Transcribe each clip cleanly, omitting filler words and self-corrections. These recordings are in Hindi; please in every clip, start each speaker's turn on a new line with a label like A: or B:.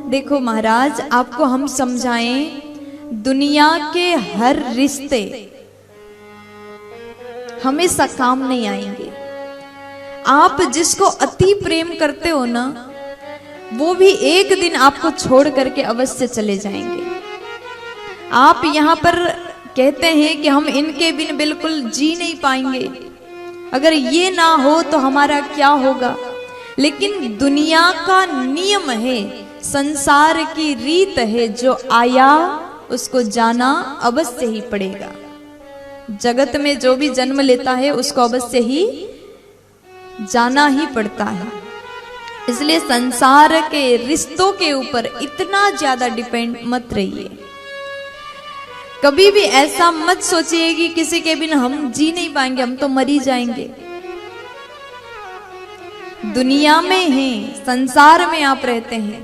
A: देखो महाराज, आपको हम समझाएं, दुनिया के हर रिश्ते हमेशा काम नहीं आएंगे। आप जिसको अति प्रेम करते हो ना, वो भी एक दिन आपको छोड़ करके अवश्य चले जाएंगे। आप यहाँ पर कहते हैं कि हम इनके बिन बिल्कुल जी नहीं पाएंगे, अगर ये ना हो तो हमारा क्या होगा। लेकिन दुनिया का नियम है, संसार की रीत है, जो आया उसको जाना अवश्य ही पड़ेगा। जगत में जो भी जन्म लेता है उसको अवश्य ही जाना ही पड़ता है। इसलिए संसार के रिश्तों के ऊपर इतना ज्यादा डिपेंड मत रहिए। कभी भी ऐसा मत सोचिए कि किसी के बिना हम जी नहीं पाएंगे, हम तो मर ही जाएंगे। दुनिया में हैं, संसार में आप रहते हैं,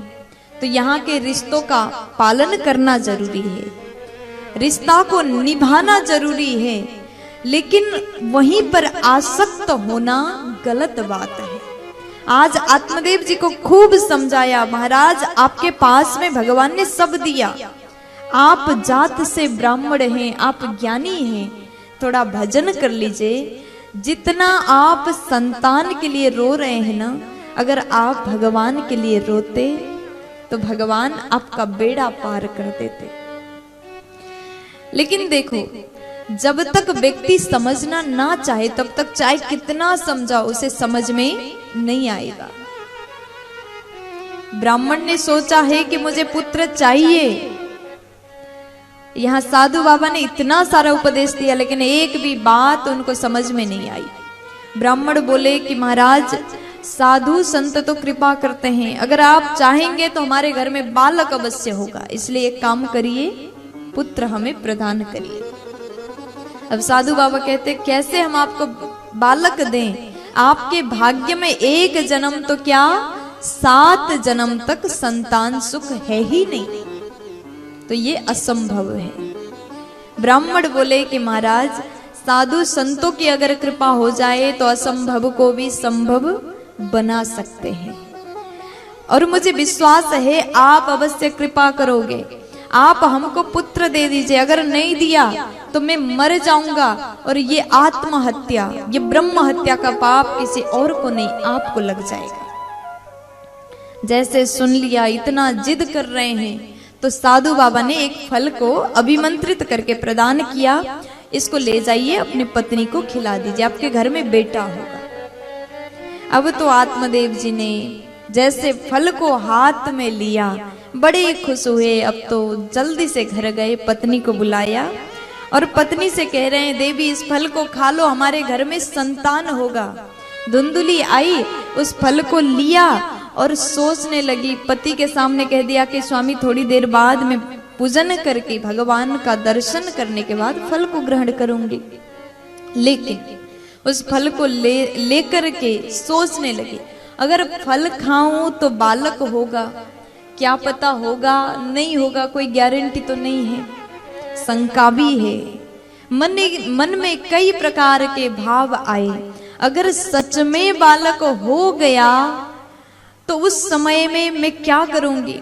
A: तो यहाँ के रिश्तों का पालन करना जरूरी है, रिश्ता को निभाना जरूरी है। लेकिन वहीं पर आसक्त होना गलत बात है। आज आत्मदेव जी को खूब समझाया, महाराज आपके पास में भगवान ने सब दिया, आप जात से ब्राह्मण हैं, आप ज्ञानी हैं, थोड़ा भजन कर लीजिए। जितना आप संतान के लिए रो रहे हैं ना, अगर आप भगवान के लिए रोते तो भगवान आपका बेड़ा पार कर देते। लेकिन देखो, जब तक व्यक्ति समझना ना चाहे तब तक चाहे कितना समझाओ उसे समझ में नहीं आएगा। ब्राह्मण ने सोचा है कि मुझे पुत्र चाहिए, यहाँ साधु बाबा ने इतना सारा उपदेश दिया, लेकिन एक भी बात उनको समझ में नहीं आई। ब्राह्मण बोले कि महाराज साधु संत तो कृपा करते हैं, अगर आप चाहेंगे तो हमारे घर में बालक अवश्य होगा, इसलिए एक काम करिए, पुत्र हमें प्रदान करिए। अब साधु बाबा कहते, कैसे हम आपको बालक दें, आपके भाग्य में एक जन्म तो क्या 7 जन्म तक संतान सुख है ही नहीं, तो ये असंभव है। ब्राह्मण बोले कि महाराज साधु संतों की अगर कृपा हो जाए तो असंभव को भी संभव बना सकते हैं, और मुझे विश्वास है आप अवश्य कृपा करोगे। आप हमको पुत्र दे दीजिए, अगर नहीं दिया तो मैं मर जाऊंगा, और ये आत्महत्या, ये ब्रह्म हत्या का पाप किसी और को नहीं आपको लग जाएगा। जैसे सुन लिया, इतना जिद कर रहे हैं, तो साधु बाबा ने एक फल को अभिमंत्रित करके प्रदान किया, इसको ले जाइए अपनी पत्नी को खिला दीजिए, आपके घर में बेटा होगा। अब तो आत्मदेव जी ने जैसे फल को हाथ में लिया, बड़े खुश हुए। अब तो जल्दी से घर गए, पत्नी को बुलाया और पत्नी से कह रहे हैं, देवी इस फल को खा लो, हमारे घर में संतान होगा। धुंधुली आई, उस फल को लिया और सोचने लगी। पति के सामने कह दिया कि स्वामी थोड़ी देर बाद में पूजन करके भगवान का दर्शन करने के बाद फल को ग्रहण करूंगी। लेकिन उस फल को लेकर के सोचने लगी, अगर फल खाऊं तो बालक होगा, क्या पता होगा नहीं होगा, कोई गारंटी तो नहीं है, शंका भी है। मन में कई प्रकार के भाव आए, अगर सच में बालक हो गया तो उस समय में मैं क्या करूंगी।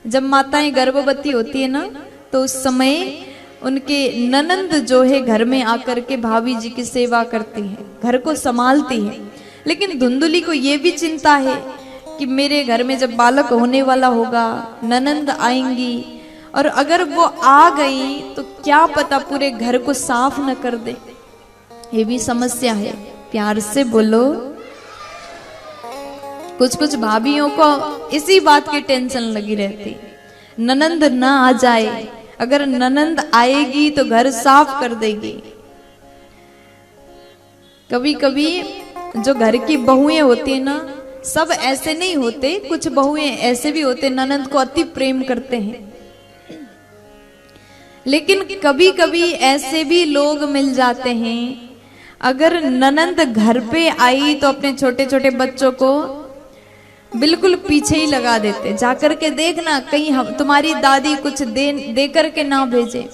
A: जब माताएं गर्भवती होती है ना, तो उस समय उनके ननंद जो है घर में आकर के भाभी जी की सेवा करती है, घर को संभालती है। लेकिन धुंधुली को ये भी चिंता है कि मेरे घर में जब बालक होने वाला होगा, ननंद आएंगी, और अगर वो आ गई तो क्या पता पूरे घर को साफ न कर दे। ये भी समस्या है, प्यार से बोलो। कुछ कुछ भाभियों को इसी बात की टेंशन लगी रहती, ननंद ना आ जाए, अगर ननंद आएगी तो घर साफ कर देगी। कभी कभी जो घर की बहुएं होती है ना, सब ऐसे नहीं होते, कुछ बहुएं ऐसे भी होते ननंद को अति प्रेम करते हैं। लेकिन कभी कभी ऐसे भी लोग मिल जाते हैं, अगर ननंद घर पे आई तो अपने छोटे छोटे बच्चों को बिल्कुल पीछे ही लगा देते, जाकर के देखना कहीं हम तुम्हारी दादी कुछ दे करके ना भेजे।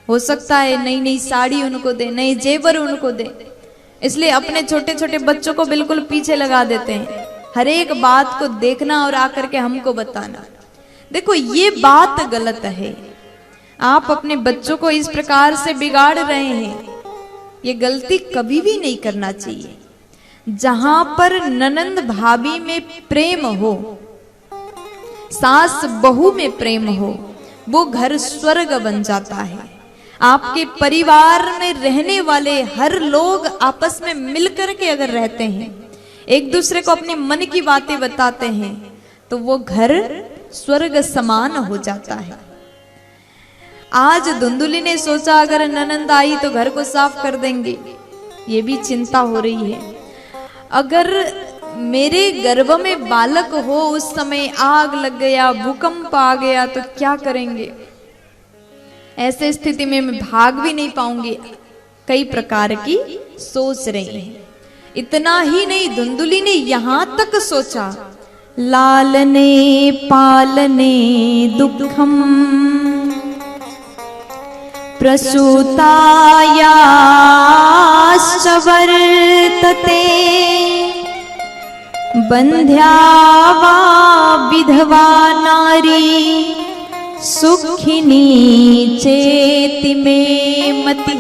A: हो सकता है नई नई साड़ी उनको दे, नई जेवर उनको दे, इसलिए अपने छोटे छोटे बच्चों को बिल्कुल पीछे लगा देते हैं। हर एक बात को देखना और आकर के हमको बताना। देखो ये बात गलत है, आप अपने बच्चों को इस प्रकार से बिगाड़ रहे हैं, ये गलती कभी भी नहीं करना चाहिए। जहां पर ननंद भाभी में प्रेम हो, सास बहू में प्रेम हो, वो घर स्वर्ग बन जाता है। आपके परिवार में रहने वाले हर लोग आपस में मिलकर के अगर रहते हैं, एक दूसरे को अपने मन की बातें बताते हैं, तो वो घर स्वर्ग समान हो जाता है। आज धुंधुली ने सोचा अगर ननंद आई तो घर को साफ कर देंगे, ये भी चिंता हो रही है। अगर मेरे गर्भ में बालक हो, उस समय आग लग गया, भूकंप आ गया तो क्या करेंगे? ऐसे स्थिति में मैं भाग भी नहीं पाऊंगी। कई प्रकार की सोच रही है। इतना ही नहीं, धुंधुली ने यहां तक सोचा, लालने पालने दुखम प्रसूतायाश्च वर्तते बंध्या वा विधवा नारी सुखिनी चेति में मति।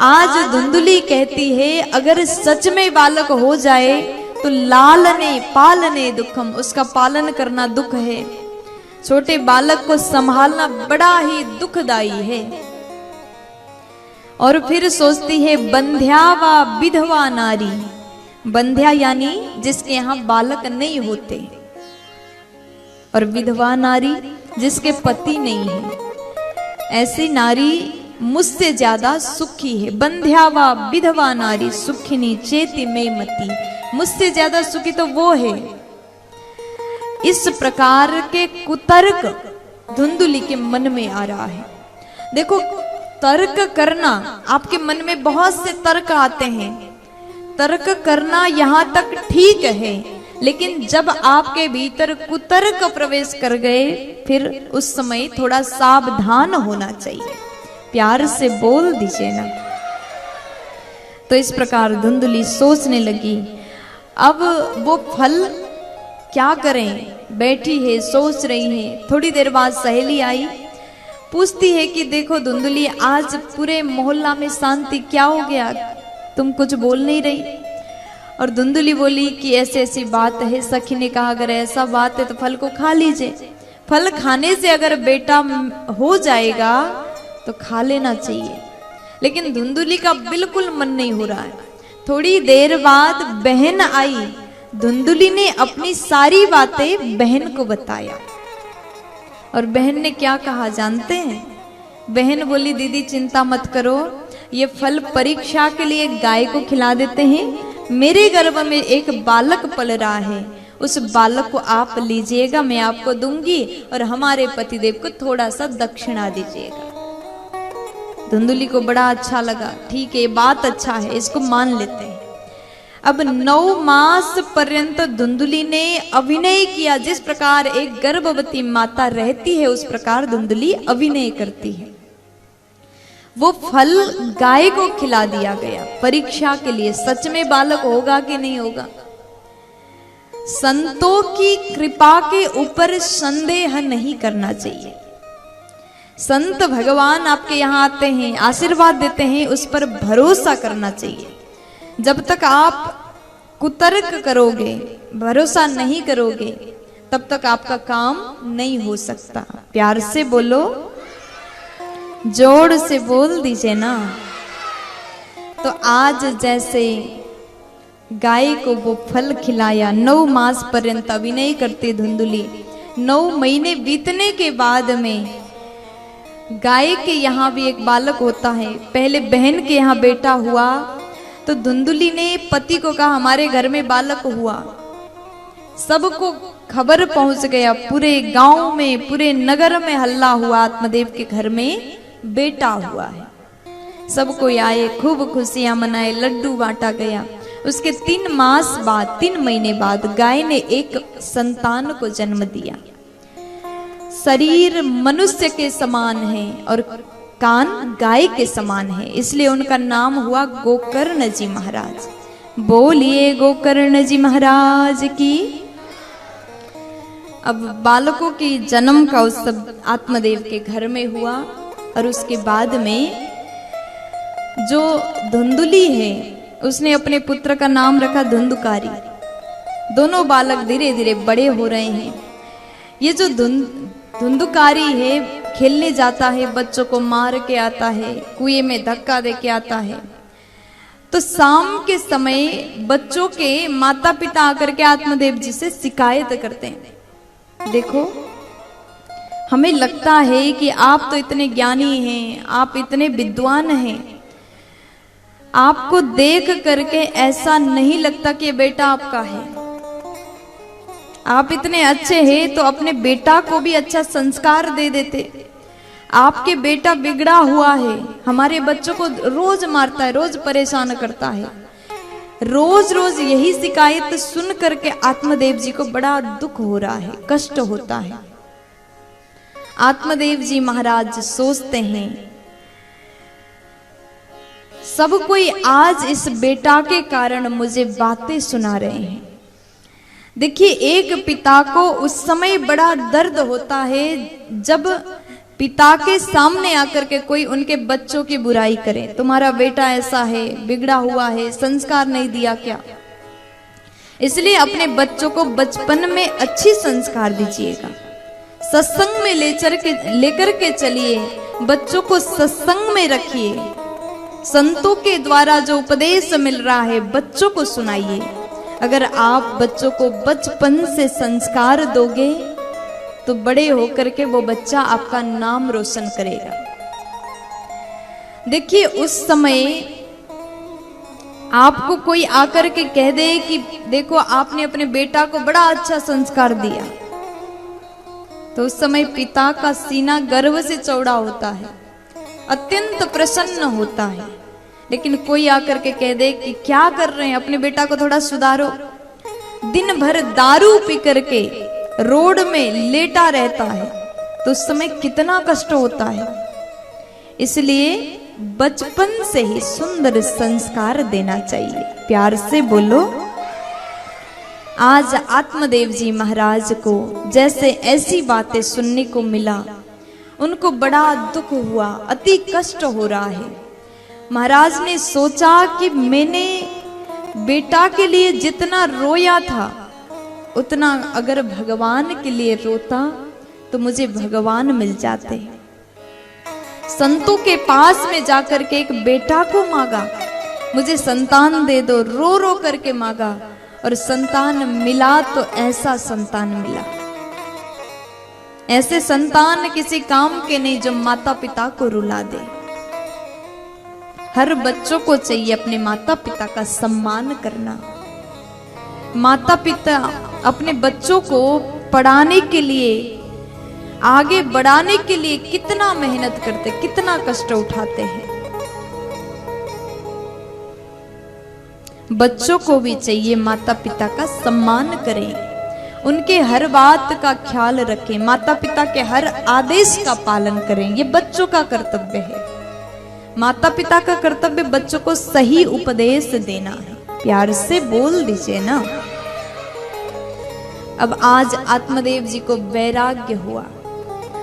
A: आज धुंधुली कहती है अगर सच में बालक हो जाए तो लालने पालने दुखम, उसका पालन करना दुख है। छोटे बालक को संभालना बड़ा ही दुखदाई है। और फिर सोचती है बंध्या वा विधवा नारी, बंध्या यानी जिसके यहाँ बालक नहीं होते, और विधवा नारी जिसके पति नहीं है। ऐसी नारी मुझसे ज्यादा सुखी है। बंध्या वा विधवा नारी सुखिनी चेति में मति, मुझसे ज्यादा सुखी तो वो है। इस प्रकार के कुतर्क धुंधुली के मन में आ रहा है। देखो तर्क करना, आपके मन में बहुत से तर्क आते हैं, तर्क करना यहाँ तक ठीक है, लेकिन जब आपके भीतर कुतर्क प्रवेश कर गए, फिर उस समय थोड़ा सावधान होना चाहिए। प्यार से बोल दीजिए ना। तो इस प्रकार धुंधुली सोचने लगी, अब वो फल क्या करें? बैठी है, सोच रही है। थोड़ी देर बाद सहेली आई, पूछती है कि देखो धुंधुली, आज पूरे मोहल्ला में शांति, क्या हो गया? तुम कुछ बोल नहीं रही। और धुंधुली बोली कि ऐसी ऐसी बात है। सखी ने कहा अगर ऐसा बात है तो फल को खा लीजिए। फल खाने से अगर बेटा हो जाएगा तो खा लेना चाहिए। लेकिन धुंधुली का बिल्कुल मन नहीं हो रहा है। थोड़ी देर बाद बहन आई। धुंधुली ने अपनी सारी बातें बहन को बताया, और बहन ने क्या कहा जानते हैं? बहन बोली दीदी चिंता मत करो, ये फल परीक्षा के लिए गाय को खिला देते हैं। मेरे गर्भ में एक बालक पल रहा है, उस बालक को आप लीजिएगा, मैं आपको दूंगी, और हमारे पतिदेव को थोड़ा सा दक्षिणा दीजिएगा। धुंधुली को बड़ा अच्छा लगा, ठीक है बात अच्छा है, इसको मान लेते हैं। अब 9 मास पर्यंत धुंधुली ने अभिनय किया। जिस प्रकार एक गर्भवती माता रहती है उस प्रकार धुंधुली अभिनय करती है। वो फल गाय को खिला दिया गया परीक्षा के लिए, सच में बालक होगा कि नहीं होगा। संतों की कृपा के ऊपर संदेह नहीं करना चाहिए। संत भगवान आपके यहाँ आते हैं, आशीर्वाद देते हैं, उस पर भरोसा करना चाहिए। जब तक आप कुतर्क करोगे, भरोसा नहीं करोगे, तब तक आपका काम नहीं हो सकता। प्यार से बोलो, जोर से बोल दीजिए ना। तो आज जैसे गाय को वो फल खिलाया, 9 मास पर्यंत अभिनय करती धुंधुली। 9 महीने बीतने के बाद में गाय के यहाँ भी एक बालक होता है। पहले बहन के यहाँ बेटा हुआ तो धुंधुली ने पति को कहा हमारे घर में बालक हुआ। सबको खबर पहुंच गया, पूरे गांव में, पूरे नगर में हल्ला हुआ, आत्मदेव के घर में बेटा हुआ है। सब कोई आए, खूब खुशियां मनाए, लड्डू बांटा गया। उसके 3 मास बाद, 3 महीने बाद गाय ने एक संतान को जन्म दिया। शरीर मनुष्य के समान है और कान गाय के समान है, इसलिए उनका नाम हुआ गोकर्ण जी महाराज। बोलिए गोकर्ण जी महाराज की। अब बालकों की जन्म का उत्सव आत्मदेव के घर में हुआ और उसके बाद में जो धुंधुली है उसने अपने पुत्र का नाम रखा धुंधुकारी। दोनों बालक धीरे धीरे बड़े हो रहे हैं। ये जो धुंधुकारी है खेलने जाता है, बच्चों को मार के आता है, कुएं में धक्का दे के आता है। तो शाम के समय बच्चों के माता पिता आकर के आत्मदेव जी से शिकायत करते हैं। देखो, हमें लगता है कि आप तो इतने ज्ञानी हैं, आप इतने विद्वान हैं, आपको देख करके ऐसा नहीं लगता कि बेटा आपका है। आप इतने अच्छे हैं तो अपने बेटा को भी अच्छा संस्कार दे देते। आपके बेटा बिगड़ा हुआ है, हमारे बच्चों को रोज मारता है, रोज परेशान करता है। रोज रोज यही शिकायत सुन करके आत्मदेव जी को बड़ा दुख हो रहा है, कष्ट होता है। आत्मदेव जी महाराज सोचते हैं, सब कोई आज इस बेटा के कारण मुझे बातें सुना रहे हैं। देखिए, एक पिता को उस समय बड़ा दर्द होता है जब पिता के सामने आकर के कोई उनके बच्चों की बुराई करे। तुम्हारा बेटा ऐसा है, बिगड़ा हुआ है, संस्कार नहीं दिया क्या? इसलिए अपने बच्चों को बचपन में अच्छी संस्कार दीजिएगा। सत्संग में लेकर के चलिए, बच्चों को सत्संग में रखिए। संतों के द्वारा जो उपदेश मिल रहा है बच्चों को सुनाइए। अगर आप बच्चों को बचपन से संस्कार दोगे तो बड़े होकर के वो बच्चा आपका नाम रोशन करेगा। देखिए, उस समय आपको कोई आकर के कह दे कि देखो आपने अपने बेटा को बड़ा अच्छा संस्कार दिया, तो उस समय पिता का सीना गर्व से चौड़ा होता है, अत्यंत प्रसन्न होता है। लेकिन कोई आकर के कह दे कि क्या कर रहे हैं, अपने बेटा को थोड़ा सुधारो, दिन भर दारू पी करके रोड में लेटा रहता है, तो उस समय कितना कष्ट होता है। इसलिए बचपन से ही सुंदर संस्कार देना चाहिए। प्यार से बोलो। आज आत्मदेव जी महाराज को जैसे ऐसी बातें सुनने को मिला, उनको बड़ा दुख हुआ, अति कष्ट हो रहा है। महाराज ने सोचा कि मैंने बेटा के लिए जितना रोया था उतना अगर भगवान के लिए रोता तो मुझे भगवान मिल जाते। संतों के पास में जाकर के एक बेटा को मांगा, मुझे संतान दे दो, रो रो करके मांगा और संतान मिला। तो ऐसा संतान मिला, ऐसे संतान किसी काम के नहीं जो माता पिता को रुला दे। हर बच्चों को चाहिए अपने माता पिता का सम्मान करना। माता पिता अपने बच्चों को पढ़ाने के लिए, आगे बढ़ाने के लिए कितना मेहनत करते, कितना कष्ट उठाते हैं। बच्चों को भी चाहिए माता पिता का सम्मान करें, उनके हर बात का ख्याल रखें, माता पिता के हर आदेश का पालन करें। ये बच्चों का कर्तव्य है। माता पिता का कर्तव्य बच्चों को सही उपदेश देना है। प्यार से बोल दीजिए ना। अब आज आत्मदेव जी को वैराग्य हुआ।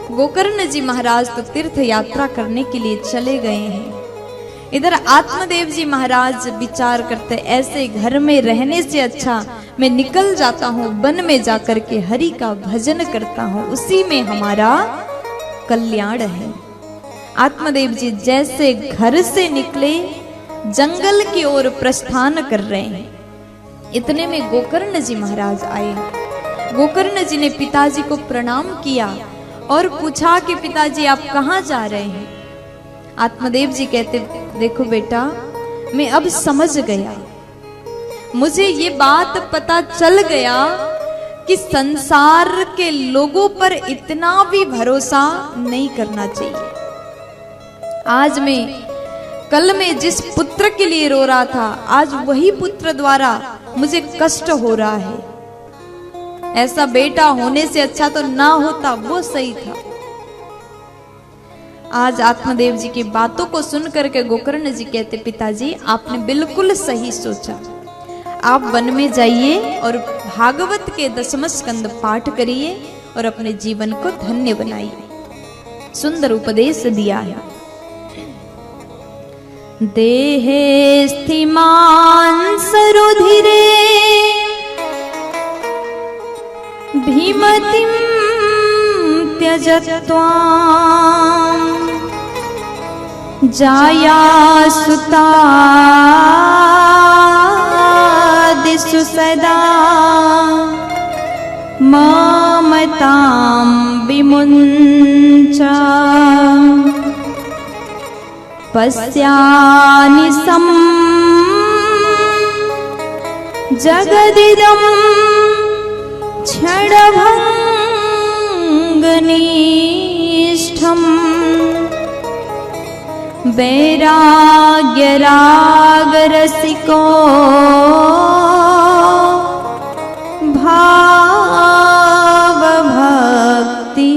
A: गोकर्ण जी महाराज तो तीर्थ यात्रा करने के लिए चले गए हैं। इधर आत्मदेव जी महाराज विचार करते, ऐसे घर में रहने से अच्छा मैं निकल जाता हूँ, वन में जाकर के हरि का भजन करता हूँ, उसी में हमारा कल्याण है। आत्मदेव जी जैसे घर से निकले जंगल की ओर प्रस्थान कर रहे हैं, इतने में गोकर्ण जी महाराज आए। गोकर्ण जी ने पिताजी को प्रणाम किया और पूछा कि पिताजी आप कहाँ जा रहे हैं? आत्मदेव जी कहते, देखो बेटा, मैं अब समझ गया, मुझे ये बात पता चल गया कि संसार के लोगों पर इतना भी भरोसा नहीं करना चाहिए। आज कल में जिस पुत्र के लिए रो रहा था, आज वही पुत्र द्वारा मुझे कष्ट हो रहा है। ऐसा बेटा होने से अच्छा तो ना होता, वो सही था। आज आत्मदेव जी की बातों को सुन करके गोकर्ण जी कहते, पिताजी आपने बिल्कुल सही सोचा। आप वन में जाइए और भागवत के 10वें स्कंद पाठ करिए और अपने जीवन को धन्य बनाइए। सुंदर उपदेश दिया है। देहे स्थिमान सरुधिरे भीमतिं त्यजत्वां जाया सुतादिषु सदा ममतां विमुञ्च पश्यानि सं जगदिदं क्षणभङ्गनिष्ठम् वैराग्यरागरसिको भावभक्ति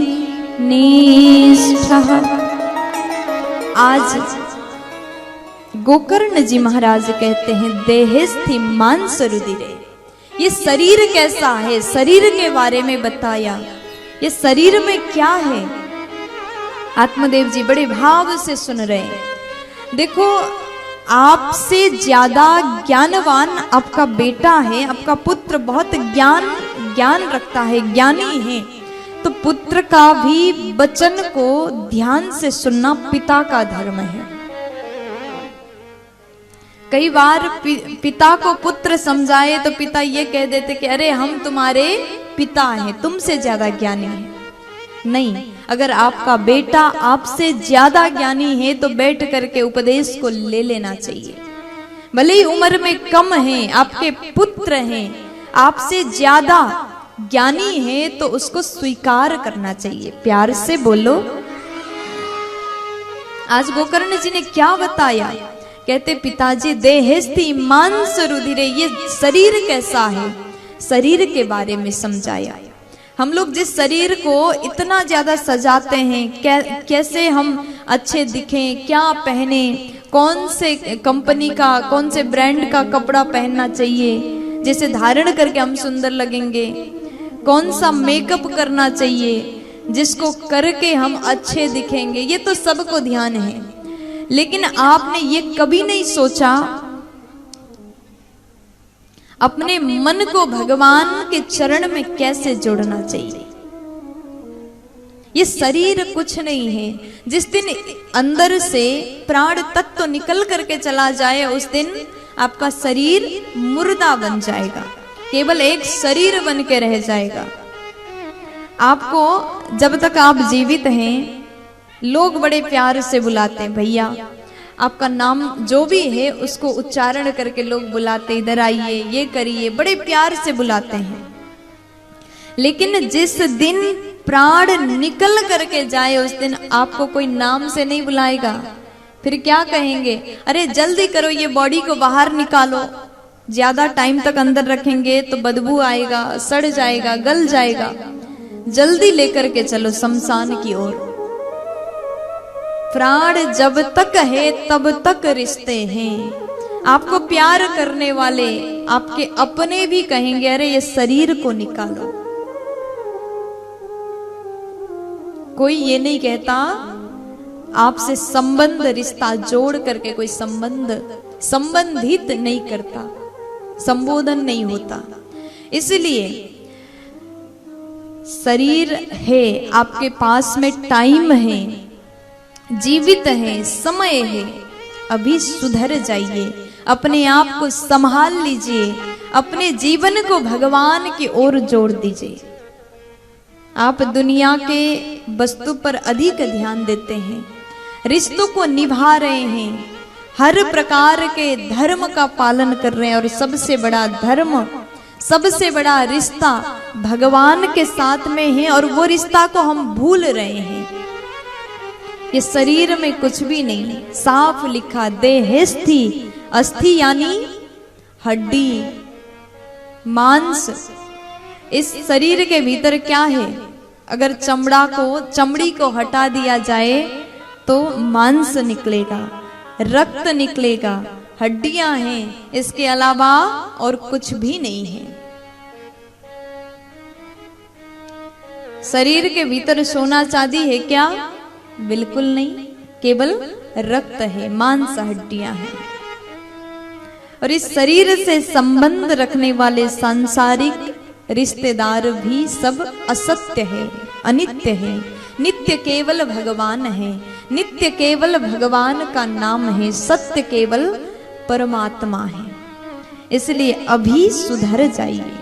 A: निष्ठः। आज गोकर्ण जी महाराज कहते हैं देहस्थि मांस रुधिरे। ये शरीर कैसा है, शरीर के बारे में बताया। ये शरीर में क्या है, आत्मदेव जी बड़े भाव से सुन रहे हैं। देखो, आपसे ज्यादा ज्ञानवान आपका बेटा है, आपका पुत्र बहुत ज्ञान रखता है, ज्ञानी है, तो पुत्र का भी वचन को ध्यान से सुनना पिता का धर्म है। कई बार पिता को पुत्र समझाए तो पिता ये कह देते कि अरे हम तुम्हारे पिता हैं, तुमसे ज्यादा ज्ञानी हैं। नहीं, अगर आपका बेटा आपसे ज्यादा ज्ञानी है तो बैठ करके उपदेश को ले लेना चाहिए। भले ही उम्र में कम है, आपके पुत्र हैं, आपसे ज्यादा ज्ञानी है तो उसको स्वीकार करना चाहिए। प्यार से बोलो। आज गोकर्ण जी ने क्या बताया? कहते पिताजी देहस्थि मांस रुधिरे, ये शरीर कैसा है, शरीर के बारे में समझाया। हम लोग जिस शरीर को इतना ज्यादा सजाते हैं, कैसे हम अच्छे दिखें, क्या पहने, कौन से कंपनी का, कौन से ब्रांड का कपड़ा पहनना चाहिए जिसे धारण करके हम सुंदर लगेंगे, कौन सा मेकअप करना चाहिए जिसको करके हम अच्छे दिखेंगे, ये तो सबको ध्यान है। लेकिन आपने ये कभी नहीं सोचा अपने मन को भगवान के चरण में कैसे जोड़ना चाहिए। ये शरीर कुछ नहीं है। जिस दिन अंदर से प्राण तत्व निकल करके चला जाए उस दिन आपका शरीर मुर्दा बन जाएगा, केवल एक शरीर बन के रह जाएगा। आपको जब तक आप जीवित हैं लोग बड़े प्यार से बुलाते हैं, भैया आपका नाम जो भी है उसको उच्चारण करके लोग बुलाते, इधर आइए, ये करिए, बड़े प्यार से बुलाते हैं। लेकिन जिस दिन प्राण निकल करके जाए उस दिन आपको कोई नाम से नहीं बुलाएगा। फिर क्या कहेंगे? अरे जल्दी करो, ये बॉडी को बाहर निकालो, ज्यादा टाइम तक अंदर रखेंगे तो बदबू आएगा, सड़ जाएगा, गल जाएगा, जल्दी लेकर के चलो शमशान की ओर। प्राण जब तक है तब तक रिश्ते हैं। आपको प्यार करने वाले आपके अपने भी कहेंगे अरे ये शरीर को निकालो। कोई ये नहीं कहता आपसे संबंध रिश्ता जोड़ करके, कोई संबंधित नहीं करता, संबोधन नहीं होता। इसलिए शरीर है, आपके पास में टाइम है, जीवित है, समय है, अभी सुधर जाइए, अपने आप को संभाल लीजिए, अपने जीवन को भगवान की ओर जोड़ दीजिए। आप दुनिया के वस्तु पर अधिक ध्यान देते हैं, रिश्तों को निभा रहे हैं, हर प्रकार के धर्म का पालन कर रहे हैं, और सबसे बड़ा धर्म, सबसे बड़ा रिश्ता भगवान के साथ में है, और वो रिश्ता को हम भूल रहे हैं। ये शरीर में कुछ भी नहीं, साफ लिखा देहस्थि, अस्थि यानी हड्डी, मांस। इस शरीर के भीतर क्या है? अगर चमड़ी को हटा दिया जाए तो मांस निकलेगा, रक्त निकलेगा, हड्डियां हैं, इसके अलावा और कुछ भी नहीं है। शरीर के भीतर सोना चांदी है क्या? बिल्कुल नहीं, केवल रक्त है, मांस हड्डियां हैं। और इस शरीर से संबंध रखने वाले सांसारिक रिश्तेदार भी सब असत्य है, अनित्य है। नित्य केवल भगवान है, नित्य केवल भगवान का नाम है, सत्य केवल परमात्मा है। इसलिए अभी सुधर जाइए।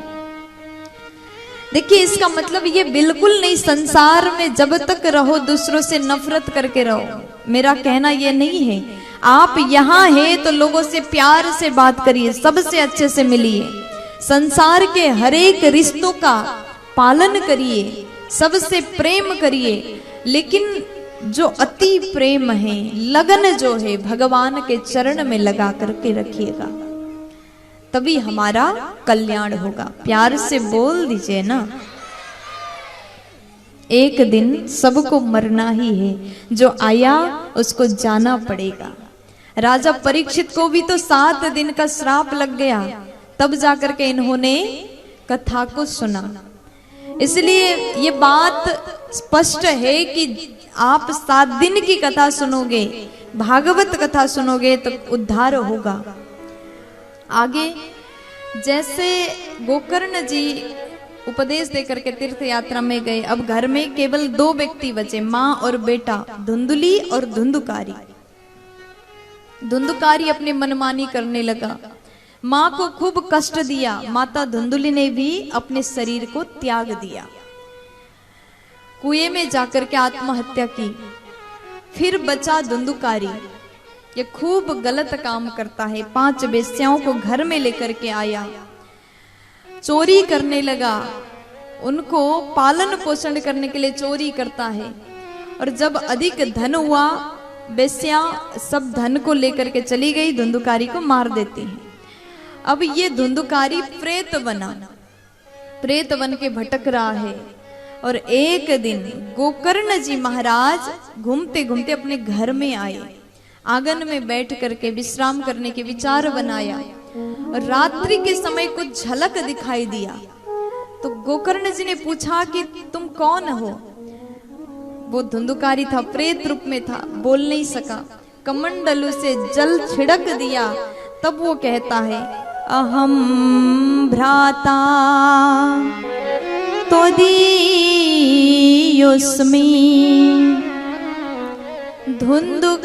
A: देखिए, इसका मतलब ये बिल्कुल नहीं संसार में जब तक रहो दूसरों से नफरत करके रहो। मेरा कहना ये नहीं है। आप यहाँ हैं तो लोगों से प्यार से बात करिए, सबसे अच्छे से मिलिए, संसार के हर एक रिश्तों का पालन करिए, सबसे प्रेम करिए। लेकिन जो अति प्रेम है, लगन जो है, भगवान के चरण में लगा करके रखिएगा, तभी हमारा कल्याण होगा। प्यार से बोल दीजिए ना। एक दिन सबको मरना ही है, जो आया उसको जाना पड़ेगा। राजा परीक्षित को भी तो 7 दिन का श्राप लग गया, तब जाकर के इन्होंने कथा को सुना। इसलिए ये बात स्पष्ट है कि आप 7 दिन की कथा सुनोगे, भागवत कथा सुनोगे तो उद्धार होगा। आगे जैसे गोकर्ण जी उपदेश देकर के तीर्थ यात्रा में गए, अब घर में केवल 2 व्यक्ति बचे, माँ और बेटा, धुंधुली और धुंधुकारी। धुंधुकारी अपनी मनमानी करने लगा, माँ को खूब कष्ट दिया। माता धुंधुली ने भी अपने शरीर को त्याग दिया, कुएं में जाकर के आत्महत्या की। फिर बचा धुंधुकारी, ये खूब गलत काम करता है। 5 वेश्याओं को घर में लेकर के आया, चोरी करने लगा, उनको पालन पोषण करने के लिए चोरी करता है। और जब अधिक धन हुआ, वेश्या सब धन को लेकर के चली गई, धुंधुकारी को मार देती है। अब ये धुंधुकारी प्रेत बन के भटक रहा है। और एक दिन गोकर्ण जी महाराज घूमते घूमते अपने घर में आए, आंगन में बैठ करके विश्राम करने के विचार बनाया। और रात्रि के समय कुछ झलक दिखाई दिया, तो गोकर्ण जी ने पूछा कि तुम कौन हो? वो धुंधुकारी था, प्रेत रूप में था, बोल नहीं सका। कमंडलू से जल छिड़क दिया, तब वो कहता है, अहम भ्राता त्वदीयोऽस्मि धुंधुकारिति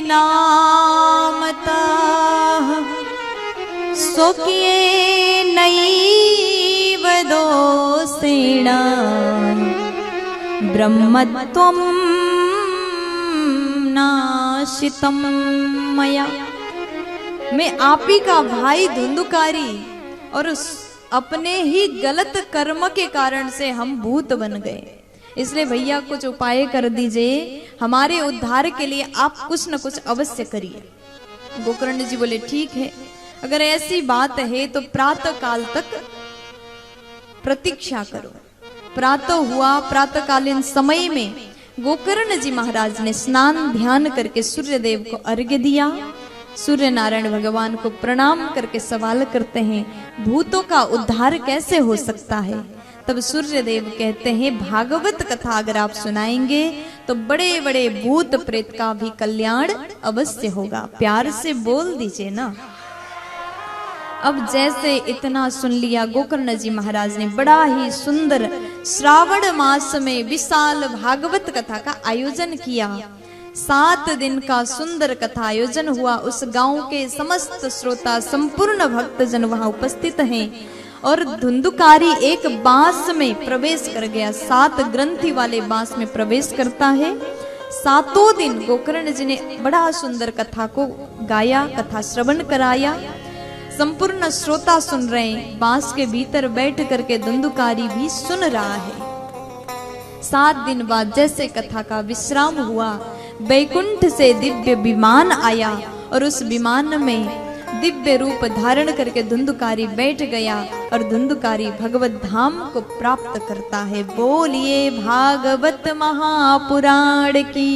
A: नामतः स्वकीयेनैव दोषेण ब्रह्मत्वं नाशितं मया। मैं आप ही का भाई धुंधुकारी, और उस अपने ही गलत कर्म के कारण से हम भूत बन गए। इसलिए भैया कुछ उपाय कर दीजिए, हमारे उद्धार के लिए आप कुछ न कुछ अवश्य करिए। गोकर्ण जी बोले, ठीक है, अगर ऐसी बात है तो प्रातः काल तक प्रतीक्षा करो। प्रातः हुआ, प्रातःकालीन समय में गोकर्ण जी महाराज ने स्नान ध्यान करके सूर्य देव को अर्घ्य दिया। सूर्य नारायण भगवान को प्रणाम करके सवाल करते हैं, भूतों का उद्धार कैसे हो सकता है? तब सूर्य देव कहते हैं, भागवत कथा अगर आप सुनाएंगे तो बड़े बड़े भूत प्रेत का भी कल्याण अवश्य होगा। प्यार से बोल दीजिए ना। अब जैसे इतना सुन लिया, गोकर्ण जी महाराज ने बड़ा ही सुंदर श्रावण मास में विशाल भागवत कथा का आयोजन किया। 7 दिन का सुंदर कथा आयोजन हुआ। उस गांव के समस्त श्रोता, संपूर्ण भक्तजन वहां उपस्थित हैं। और धुंधुकारी एक बांस में प्रवेश कर गया, 7 ग्रंथि वाले बांस में प्रवेश करता है। 7 दिन गोकर्ण जी ने बड़ा सुंदर कथा को गाया, कथा श्रवण कराया। संपूर्ण श्रोता सुन रहे हैं, बांस के भीतर बैठ करके धुंधुकारी भी सुन रहा है। 7 दिन बाद जैसे कथा का विश्राम हुआ, बैकुंठ से दिव्य विमान आया और उस विमान में दिव्य रूप धारण करके धुंधुकारी बैठ गया और धुंधुकारी भगवत धाम को प्राप्त करता है। बोलिए भागवत महापुराण की।